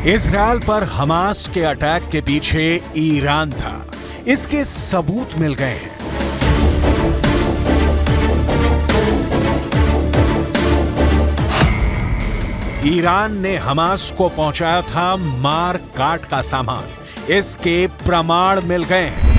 Israel पर Hamas के attack के पीछे ईरान था, इसके सबूत मिल गए हैं। ईरान ने हमास को पहुंचाया था मार काट का सामान, इसके प्रमाण मिल गए हैं।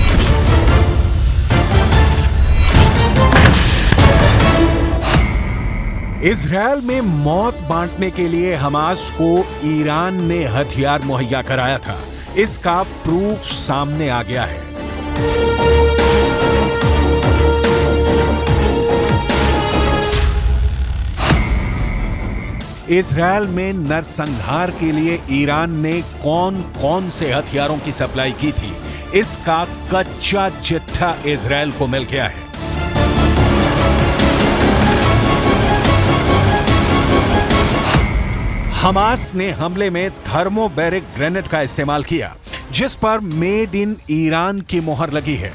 इजरायल में मौत बांटने के लिए हमास को ईरान ने हथियार मुहैया कराया था, इसका प्रूफ सामने आ गया है। इजरायल में नरसंहार के लिए ईरान ने कौन कौन से हथियारों की सप्लाई की थी, इसका कच्चा चिट्ठा इजरायल को मिल गया है। हमास ने हमले में थर्मोबैरिक ग्रेनेड का इस्तेमाल किया, जिस पर मेड इन ईरान की मोहर लगी है।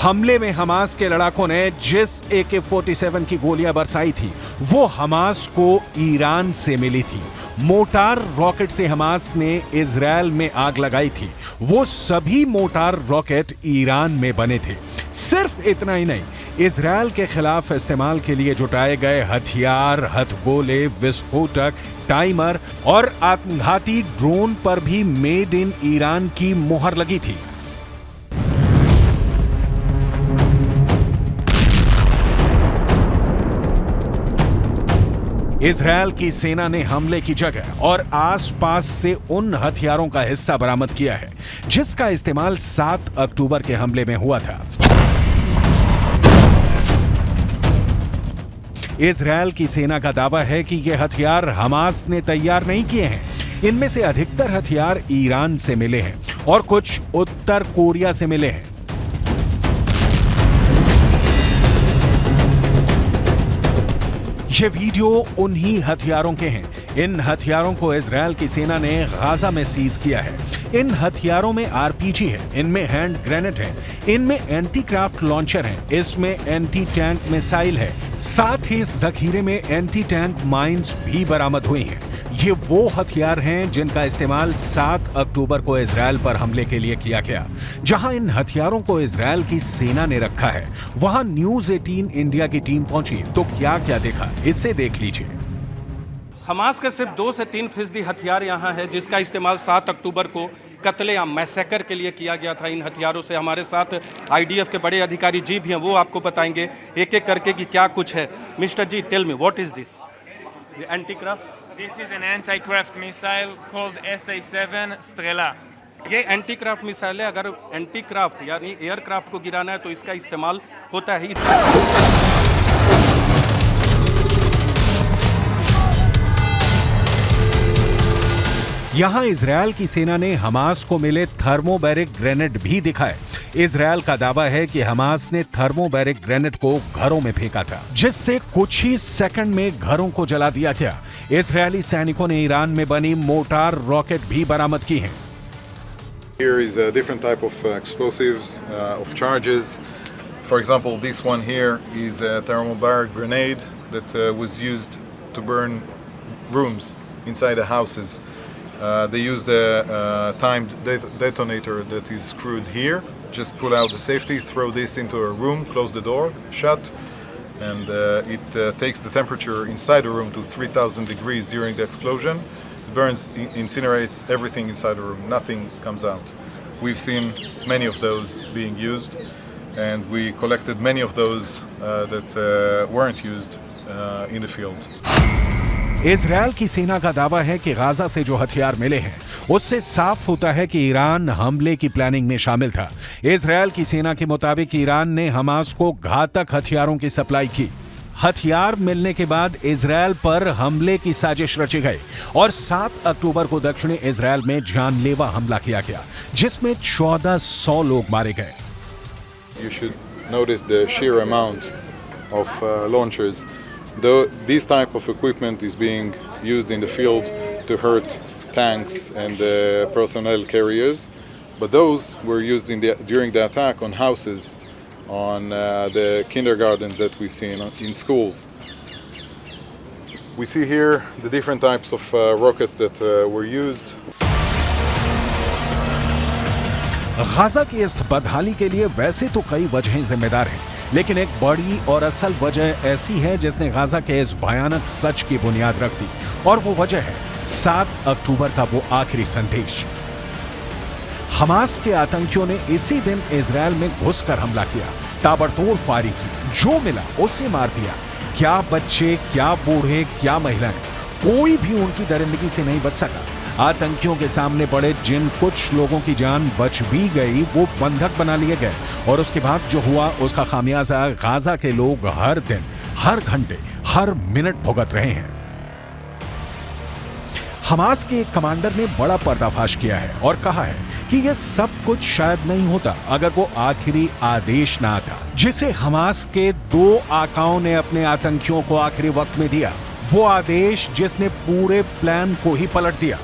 हमले में हमास के लड़ाकों ने जिस AK-47 की गोलियां बरसाई थी, वो हमास को ईरान से मिली थी। मोटार रॉकेट से हमास ने इजरायल में आग लगाई थी, वो सभी मोटार रॉकेट ईरान में बने थे। सिर्फ इतना ही नहीं, इजरायल के खिलाफ इस्तेमाल के लिए जुटाए गए हथियार, हथगोले, विस्फोटक, टाइमर और आत्मघाती ड्रोन पर भी मेड इन ईरान की मोहर लगी थी। इजरायल की सेना ने हमले की जगह और आसपास से उन हथियारों का हिस्सा बरामद किया है, जिसका इस्तेमाल 7 अक्टूबर के हमले में हुआ था। इजरायल की सेना का दावा है कि ये हथियार हमास ने तैयार नहीं किए हैं। इनमें से अधिकतर हथियार ईरान से मिले हैं और कुछ उत्तर कोरिया से मिले हैं। ये वीडियो उन्हीं हथियारों के हैं। इन हथियारों को इजरायल की सेना ने गाजा में सीज किया है। इन हथियारों में RPG है, इनमें हैंड ग्रेनेड है, इनमें एंटी क्राफ्ट लॉन्चर है, इसमें एंटी टैंक मिसाइल है, साथ ही इस जखीरे में एंटी टैंक माइंस भी बरामद हुई हैं। ये वो हथियार हैं जिनका इस्तेमाल 7 अक्टूबर को इजरायल पर हमले के लिए किया गया। जहां इन हथियारों को इजरायल की सेना ने रखा है, वहां न्यूज़ 18 इंडिया की टीम पहुंची तो क्या क्या देखा, इसे देख लीजिए। हमास के सिर्फ 2 से 3% हथियार यहाँ है, जिसका इस्तेमाल 7 अक्टूबर को कत्ले या मैसेकर के लिए किया गया था। इन हथियारों से हमारे साथ IDF के बड़े अधिकारी जी भी हैं, वो आपको बताएंगे एक एक करके कि क्या कुछ है। Mister ji, tell me what is this? Anti-craft? This is an anti-craft missile called SA-7 Strela. ये एंटी क्राफ्ट मिसाइल है। अगर एंटी क्राफ्ट यानी एयरक्राफ्ट को गिराना है तो इसका इस्तेमाल होता है। यहां इजरायल की सेना ने हमास को मिले थर्मोबैरिक ग्रेनेड भी दिखाए। इजरायल का दावा है कि हमास ने थर्मोबैरिक ग्रेनेड को घरों में फेंका था, जिससे कुछ ही सेकंड में घरों को जला दिया गया। इजरायली सैनिकों ने ईरान में बनी मोटार रॉकेट भी बरामद की हैं। Here is a different type of explosives, of charges. For example, this one here is a thermobaric grenade that was used to burn rooms inside the houses. They used a timed detonator that is screwed here. Just pull out the safety, throw this into a room, close the door, shut, and it takes the temperature inside the room to 3,000 degrees during the explosion. It burns, incinerates everything inside the room. Nothing comes out. We've seen many of those being used, and we collected many of those that weren't used in the field. Israel की सेना का दावा है कि Gaza से जो हथियार मिले हैं, उससे साफ होता है कि ईरान हमले की प्लानिंग में शामिल था। इजरायल की सेना के मुताबिक ईरान ने हमास को घातक हथियारों की सप्लाई की। हथियार मिलने के बाद इजरायल पर हमले की साजिश रची गई और 7 अक्टूबर को दक्षिणी इजरायल में जानलेवा हमला किया गया, जिसमें 1400 लोग मारे गए। You should notice the sheer amount of launchers. Though this type of equipment is being used in the field to hurt tanks and personnel carriers, but those were used during the attack on houses, on the kindergarten that we've seen in schools. We see here the different types of rockets that were used. Gaza की इस बदहाली के लिए वैसे तो कई वजहें जिम्मेदार हैं, लेकिन एक बड़ी और असल वजह ऐसी है जिसने गाजा के इस भयानक सच की बुनियाद रख दी, और वो वजह है 7 अक्टूबर का वो आखिरी संदेश। हमास के आतंकियों ने इसी दिन इजराइल में घुसकर हमला किया, ताबड़तोड़ फायरिंग की, जो मिला उसे मार दिया। क्या बच्चे, क्या बूढ़े, क्या महिलाएं, कोई भी उनकी दरिंदगी से नहीं बच सका। आतंकियों के सामने पड़े जिन कुछ लोगों की जान बच भी गई, वो बंधक बना लिए गए, और उसके बाद जो हुआ उसका खामियाजा गाजा के लोग हर दिन, हर घंटे, हर मिनट भुगत रहे हैं। हमास के एक कमांडर ने बड़ा पर्दाफाश किया है और कहा है कि यह सब कुछ शायद नहीं होता अगर वो आखिरी आदेश ना आता, जिसे हमास के 2 आकाओं ने अपने आतंकियों को आखिरी वक्त में दिया। वो आदेश जिसने पूरे प्लान को ही पलट दिया।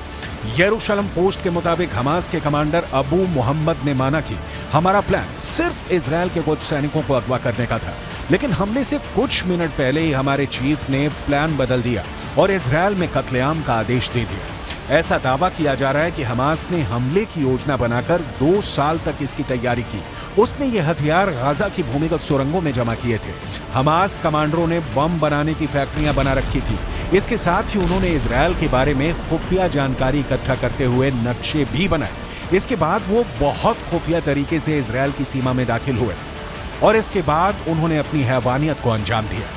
यरूशलेम पोस्ट के मुताबिक हमास के कमांडर अबू मोहम्मद ने माना कि हमारा प्लान सिर्फ इजराइल के कुछ सैनिकों को अगवा करने का था, लेकिन हमले से कुछ मिनट पहले ही हमारे चीफ ने प्लान बदल दिया और इजराइल में कत्लेआम का आदेश दे दिया। ऐसा दावा किया जा रहा है कि हमास ने हमले की योजना बनाकर 2 साल तक इसकी तैयारी की। उसने ये हथियार गाजा की भूमिगत सुरंगों में जमा किए थे। हमास कमांडरों ने बम बनाने की फैक्ट्रियां बना रखी थी। इसके साथ ही उन्होंने इजराइल के बारे में खुफिया जानकारी इकट्ठा करते हुए नक्शे भी बनाए। इसके बाद वो बहुत खुफिया तरीके से इजराइल की सीमा में दाखिल हुए और इसके बाद उन्होंने अपनी हैवानियत को अंजाम दिया।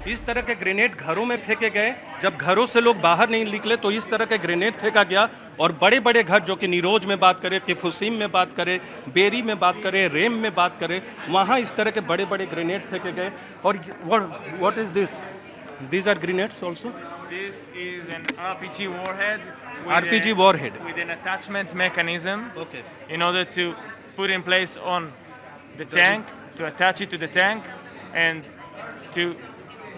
इस तरह के ग्रेनेड घरों में फेंके गए। जब घरों से लोग बाहर नहीं निकले तो इस तरह के ग्रेनेड फेंका गया, और बड़े बड़े घर, जो कि निरोज में बात करें, किफुसीम में बात करें, बेरी में बात करें, रेम में बात करें, वहाँ इस तरह के बड़े बड़े ग्रेनेड फेंके गए। और what is this? These are grenades also? This is an RPG warhead. RPG warhead. With an attachment mechanism. Okay. In order to put in place on the tank, to attach it to the tank, and to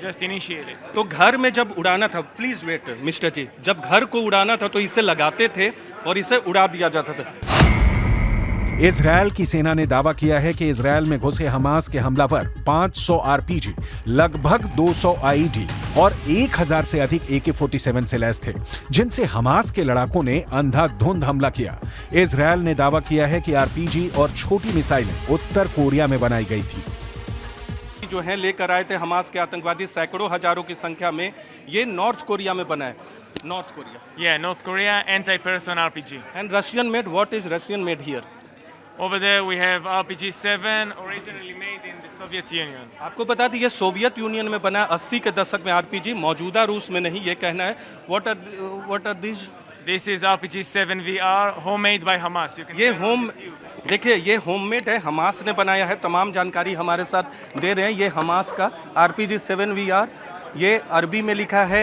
just initiate it. तो घर में जब उड़ाना था, please wait mister जी, जब घर को उड़ाना था तो इसे लगाते थे और इसे उड़ा दिया जाता था। इजराइल की सेना ने दावा किया है कि इजराइल में घुसे हमास के हमलावर 500 आरपीजी, लगभग 200 आईडी और 1000 से अधिक AK-47 से लैस थे, जिनसे हमास के लड़ाकों ने अंधाधुंध हमला किया। इजराइल ने दावा किया है कि आरपीजी और छोटी मिसाइलें उत्तर कोरिया में बनाई गई थी। जो है लेकर आए थे हमास के आतंकवादी, सैकड़ों हजारों की संख्या में। ये नॉर्थ कोरिया में बना है। North Korea. Yeah, North Korea anti-person RPG. And Russian made. What is Russian made here? Over there we have RPG-7, originally made in the Soviet Union. आपको बता दें ये सोवियत यूनियन में बना है, 80 के दशक में आरपीजी, मौजूदा रूस में नहीं, ये कहना है। What are these? This is RPG-7 VR, homemade by Hamas. You can ये देखिए, ये होममेड है, हमास ने बनाया है। तमाम जानकारी हमारे साथ दे रहे हैं। ये हमास का RPG-7 VR, ये अरबी में लिखा है।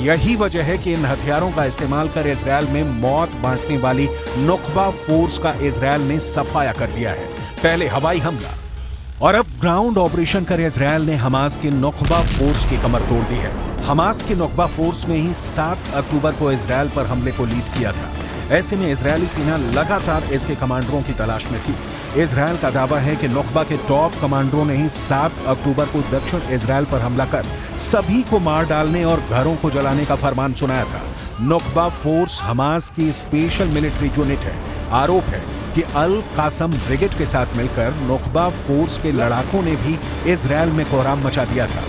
यही वजह है कि इन हथियारों का इस्तेमाल कर इजराइल में मौत बांटने वाली नुकबा फोर्स का इजराइल ने सफाया कर दिया है। पहले हवाई हमला और अब ग्राउंड ऑपरेशन कर इजराइल ने हमास की नुकबा फोर्स की कमर तोड़ दी है। हमास की नुकबा फोर्स ने ही 7 अक्टूबर को इजराइल पर हमले को लीड किया था। ऐसे में इजरायली सेना लगातार इसके कमांडरों की तलाश में थी। इजराइल का दावा है कि नुकबा के टॉप कमांडरों ने ही 7 अक्टूबर को दक्षिण इजराइल पर हमला कर सभी को मार डालने और घरों को जलाने का फरमान सुनाया था। नुकबा फोर्स हमास की स्पेशल मिलिट्री यूनिट है। आरोप है कि अल कासम ब्रिगेड के साथ मिलकर नुकबा फोर्स के लड़ाकों ने भी इजराइल में कोहराम मचा दिया था।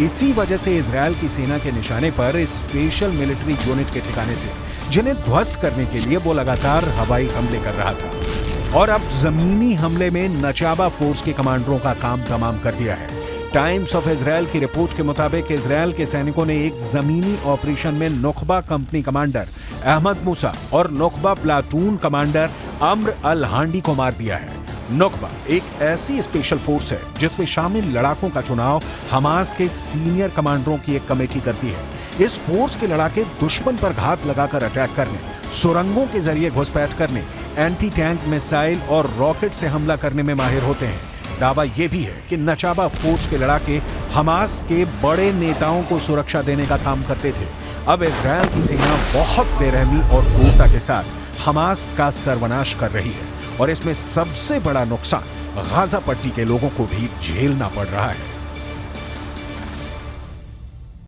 इसी वजह से इजराइल की सेना के निशाने पर स्पेशल मिलिट्री यूनिट के ठिकाने थे, जिन्हें ध्वस्त करने के लिए वो लगातार हवाई हमले कर रहा था। और अब जमीनी हमले में नचाबा फोर्स के कमांडरों का काम तमाम कर दिया है। टाइम्स ऑफ इजराइल की रिपोर्ट के मुताबिक इजराइल के सैनिकों ने एक जमीनी ऑपरेशन में नुकबा कंपनी कमांडर अहमद मूसा और नुकबा प्लाटून कमांडर अम्र अल हांडी को मार दिया है। नुकबा एक ऐसी स्पेशल फोर्स है जिसमें शामिल लड़ाकों का चुनाव हमास के सीनियर कमांडरों की एक कमेटी करती है। इस फोर्स के लड़ाके दुश्मन पर घात लगाकर अटैक करने, सुरंगों के जरिए घुसपैठ करने, एंटी टैंक मिसाइल और रॉकेट से हमला करने में माहिर होते हैं। दावा यह भी है कि नचाबा फोर्स के लड़ाके हमास के बड़े नेताओं को सुरक्षा देने का काम करते थे। अब इजराइल की सेना बहुत बेरहमी और क्रूरता के साथ हमास का सर्वनाश कर रही है और इसमें सबसे बड़ा नुकसान गाजा पट्टी के लोगों को भी झेलना पड़ रहा है।